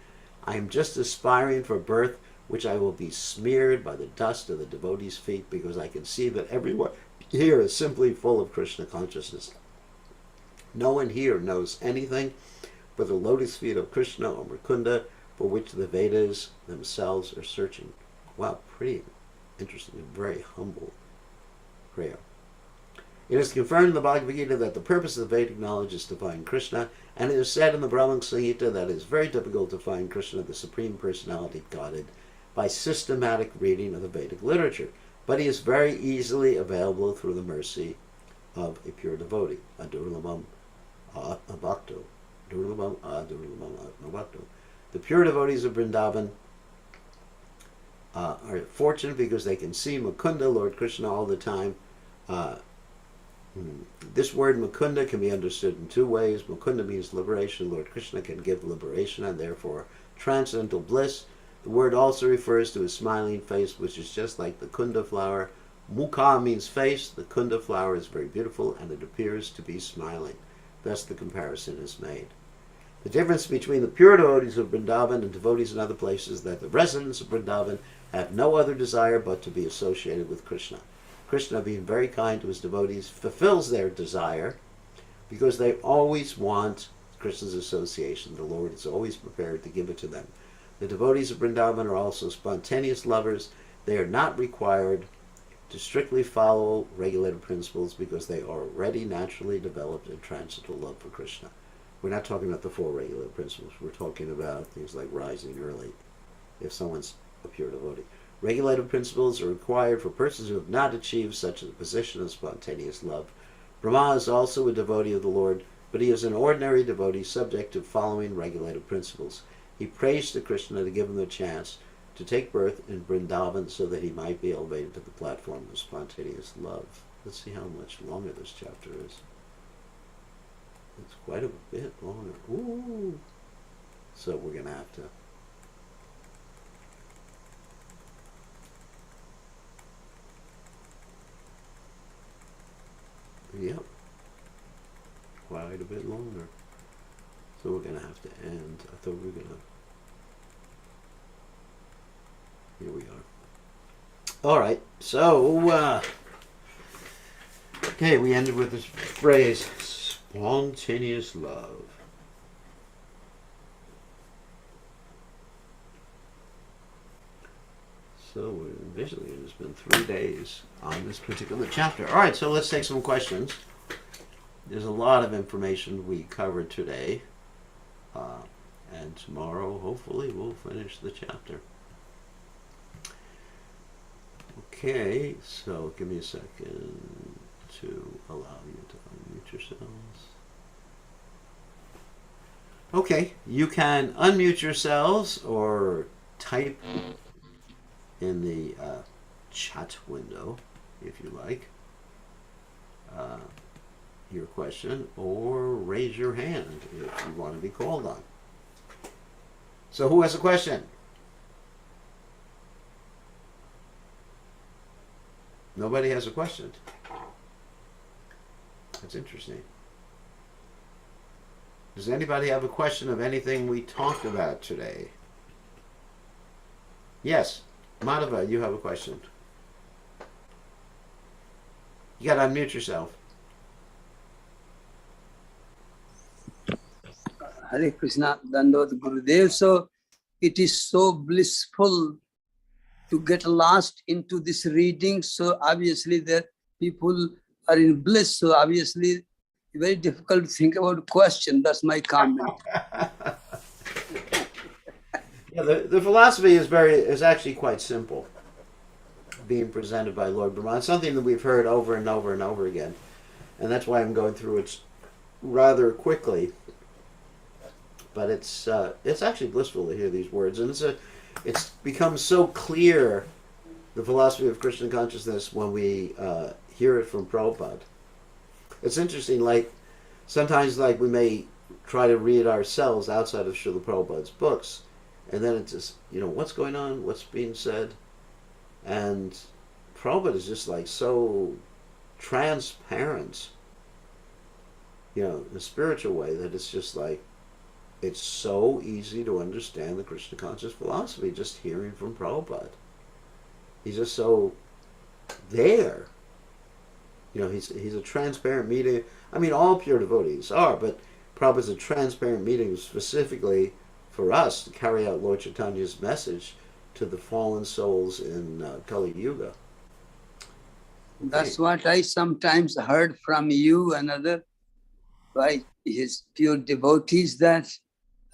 I am just aspiring for birth, which I will be smeared by the dust of the devotees' feet, because I can see that everyone here is simply full of Krishna consciousness. No one here knows anything but the lotus feet of Krishna or Mukunda, for which the Vedas themselves are searching. Wow, pretty interesting and very humble prayer. It is confirmed in the Bhagavad Gita that the purpose of the Vedic knowledge is to find Krishna, and it is said in the Brahma Samhita that it is very difficult to find Krishna, the Supreme Personality of Godhead, by systematic reading of the Vedic literature. But he is very easily available through the mercy of a pure devotee, a durlabham bhakto. Durlabham bhakto. The pure devotees of Vrindavan are fortunate because they can see Mukunda, Lord Krishna, all the time. This word Mukunda can be understood in two ways. Mukunda means liberation. Lord Krishna can give liberation and therefore transcendental bliss. The word also refers to his smiling face, which is just like the Kunda flower. Mukha means face. The Kunda flower is very beautiful and it appears to be smiling. Thus the comparison is made. The difference between the pure devotees of Vrindavan and devotees in other places is that the residents of Vrindavan have no other desire but to be associated with Krishna. Krishna, being very kind to his devotees, fulfills their desire because they always want Krishna's association. The Lord is always prepared to give it to them. The devotees of Vrindavan are also spontaneous lovers. They are not required to strictly follow regulated principles because they are already naturally developed in transcendental love for Krishna. We're not talking about the four regulated principles. We're talking about things like rising early, if someone's a pure devotee. Regulative principles are required for persons who have not achieved such a position of spontaneous love. Brahma is also a devotee of the Lord, but he is an ordinary devotee subject to following regulative principles. He prays to Krishna to give him the chance to take birth in Vrindavan so that he might be elevated to the platform of spontaneous love. Let's see how much longer this chapter is. It's quite a bit longer. Ooh. So we're going to have to... Yep. Quite a bit longer. So we're going to have to end. I thought we were going to... Here we are. All right. So, okay, we ended with this phrase, spontaneous love. So basically it's been 3 days on this particular chapter. All right, so let's take some questions. There's a lot of information we covered today. And tomorrow, hopefully, we'll finish the chapter. Okay, so give me a second to allow you to unmute yourselves. Okay, you can unmute yourselves or type in the chat window, if you like, your question, or raise your hand if you want to be called on. So who has a question? Nobody has a question. That's interesting. Does anybody have a question of anything we talked about today? Yes. Madhava, you have a question. You got to unmute yourself. Hare Krishna, Dandot Gurudev. So it is so blissful to get lost into this reading. So obviously the people are in bliss. So obviously very difficult to think about question. That's my comment. Yeah, the philosophy is actually quite simple, being presented by Lord Brahma. It's something that we've heard over and over and over again, and that's why I'm going through it rather quickly. But it's actually blissful to hear these words, and it's become so clear, the philosophy of Krishna consciousness, when we hear it from Prabhupada. It's interesting, like sometimes like we may try to read ourselves outside of Srila Prabhupada's books, and then it's just, what's going on, what's being said, and Prabhupada is just like so transparent, in a spiritual way, that it's just like, it's so easy to understand the Krishna conscious philosophy just hearing from Prabhupada. He's just so there. He's a transparent medium. I mean, all pure devotees are, but Prabhupada's a transparent medium specifically for us to carry out Lord Chaitanya's message to the fallen souls in Kali Yuga. Okay. That's what I sometimes heard from you and other by his pure devotees, that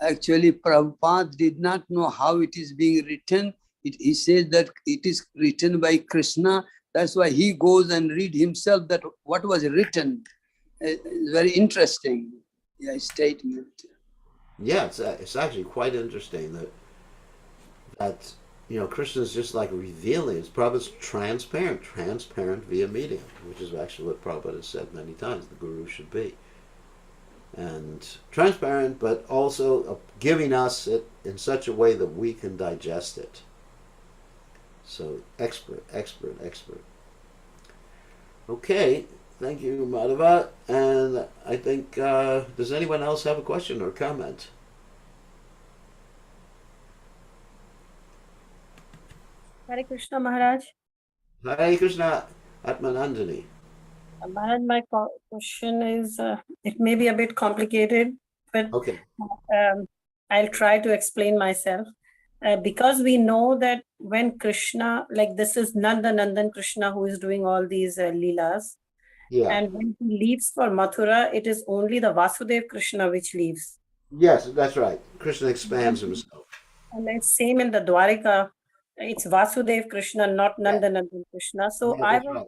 actually Prabhupada did not know how it is being written. He says that it is written by Krishna. That's why he goes and read himself that what was written. It's very interesting statement. Yeah, it's actually quite interesting that Krishna is just like revealing. It's Prabhupada's transparent via medium, which is actually what Prabhupada has said many times the Guru should be. And transparent, but also giving us it in such a way that we can digest it. So expert. Okay, thank you, Madhava. And I think, does anyone else have a question or comment? Hare Krishna Maharaj. Hare Krishna, Atmanandani. Maharaj, my question is, it may be a bit complicated, but Okay. I'll try to explain myself. Because we know that when Krishna, like this is Nandan Krishna who is doing all these Leelas, Yeah. and when he leaves for Mathura, it is only the Vasudev Krishna which leaves. Yes, that's right. Krishna expands himself. And it's same in the Dwarika. It's Vasudev Krishna, not Nandan Krishna. So Yeah, that's right.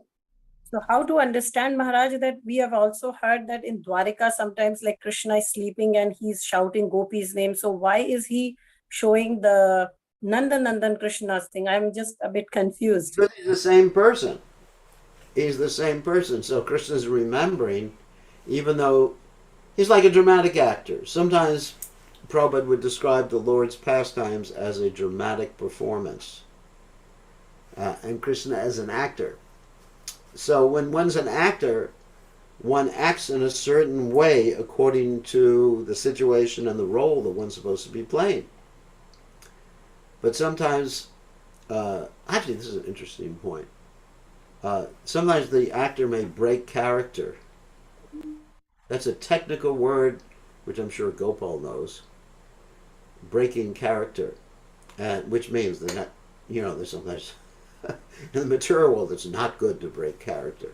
So how to understand, Maharaj, that we have also heard that in Dwarika sometimes like Krishna is sleeping and he's shouting Gopi's name. So why is he showing the Nandan Krishna's thing? I'm just a bit confused. Because he's the same person. he's the same person. So Krishna's remembering, even though he's like a dramatic actor. Sometimes Prabhupada would describe the Lord's pastimes as a dramatic performance, and Krishna as an actor. So when one's an actor, one acts in a certain way according to the situation and the role that one's supposed to be playing. But sometimes, actually, this is an interesting point. Sometimes the actor may break character. That's a technical word, which I'm sure Gopal knows. Breaking character, which means that not, there's sometimes in the material world it's not good to break character.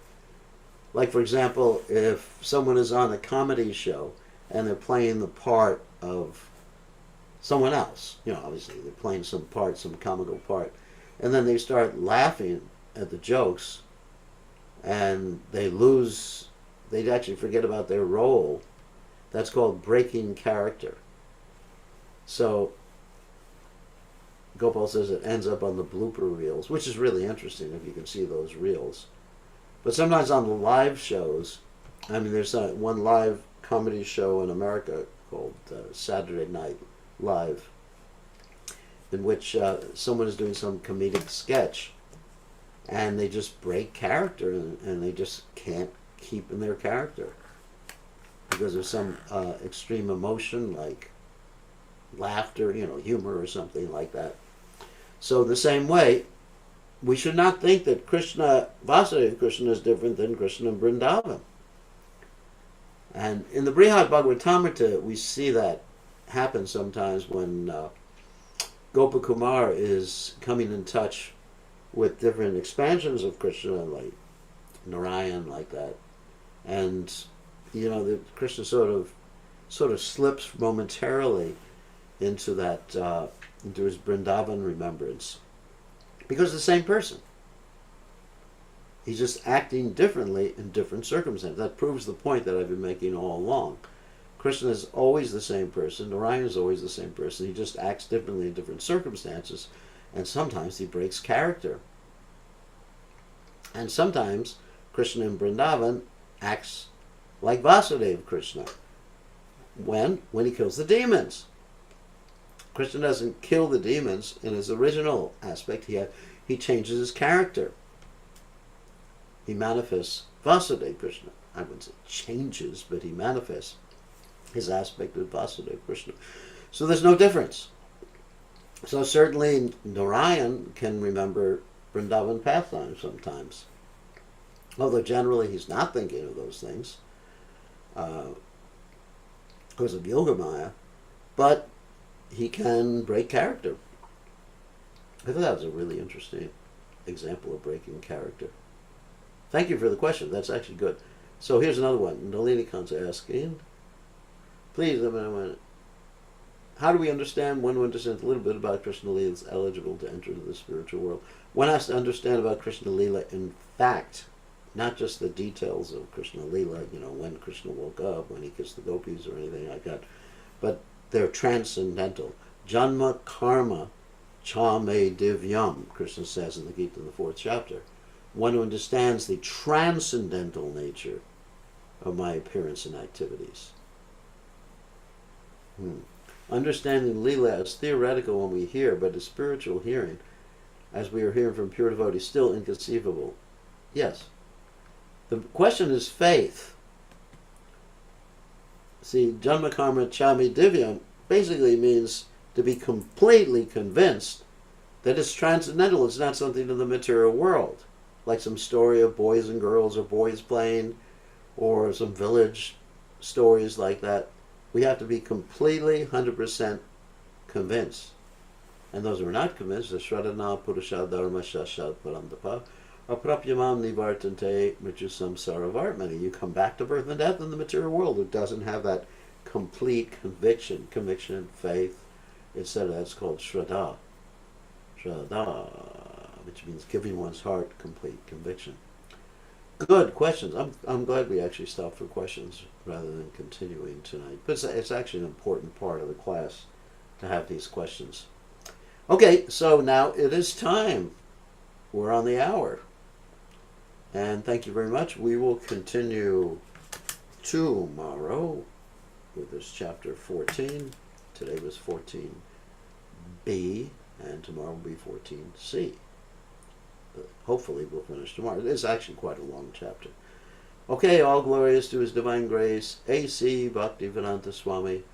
Like, for example, if someone is on a comedy show and they're playing the part of someone else, obviously they're playing some comical part, and then they start laughing at the jokes and they actually forget about their role. That's called breaking character. So Gopal says it ends up on the blooper reels, which is really interesting if you can see those reels. But sometimes on the live shows, there's one live comedy show in America called Saturday Night Live, in which someone is doing some comedic sketch, and they just break character, and they just can't keep in their character because of some extreme emotion, like laughter, humor or something like that. So the same way, we should not think that Vasudeva Krishna is different than Krishna in Vrindavan. And in the Brihad Bhagavatamrita, we see that happen sometimes when Gopakumar is coming in touch with different expansions of Krishna, like Narayana, like that. And, the Krishna sort of slips momentarily into that, into his Vrindavan remembrance. Because the same person. He's just acting differently in different circumstances. That proves the point that I've been making all along. Krishna is always the same person. Narayana is always the same person. He just acts differently in different circumstances. And sometimes he breaks character. And sometimes Krishna in Vrindavan acts like Vasudeva Krishna. When he kills the demons. Krishna doesn't kill the demons in his original aspect. He changes his character. He manifests Vasudeva Krishna. I wouldn't say changes, but he manifests his aspect of Vasudeva Krishna. So there's no difference. So certainly Narayan can remember Vrindavan pastimes sometimes. Although generally he's not thinking of those things because of Yogamaya. But he can break character. I thought that was a really interesting example of breaking character. Thank you for the question. That's actually good. So here's another one. Nalini Kant's asking, please, how do we understand, one who understands a little bit about Krishna Lila is eligible to enter the spiritual world? One has to understand about Krishna Lila in fact, not just the details of Krishna Lila, when Krishna woke up, when he kissed the gopis or anything like that, but they're transcendental. Janma karma cha me divyam, Krishna says in the Gita in the 4th chapter. One who understands the transcendental nature of my appearance and activities. Understanding Leela as theoretical when we hear, but as spiritual hearing, as we are hearing from pure devotees, still inconceivable. Yes. The question is faith. See, Janma Karma Chami Divyam basically means to be completely convinced that it's transcendental. It's not something in the material world, like some story of boys and girls or boys playing, or some village stories like that. We have to be completely 100% convinced. And those who are not convinced, the Shradana Purusha Dharma Shashat Parandapa, Aprapyamam Nivartante Mritusam Saravartmani. You come back to birth and death in the material world. It doesn't have that complete conviction, faith, etc. That's called Shraddha. Shraddha, which means giving one's heart complete conviction. Good questions. I'm glad we actually stopped for questions rather than continuing tonight. But it's actually an important part of the class to have these questions. Okay, so now it is time. We're on the hour. And thank you very much. We will continue tomorrow with this chapter 14. Today was 14b, and tomorrow will be 14c. But hopefully we'll finish tomorrow. It is actually quite a long chapter. Okay, all glory is to His Divine Grace, A.C. Bhaktivedanta Swami.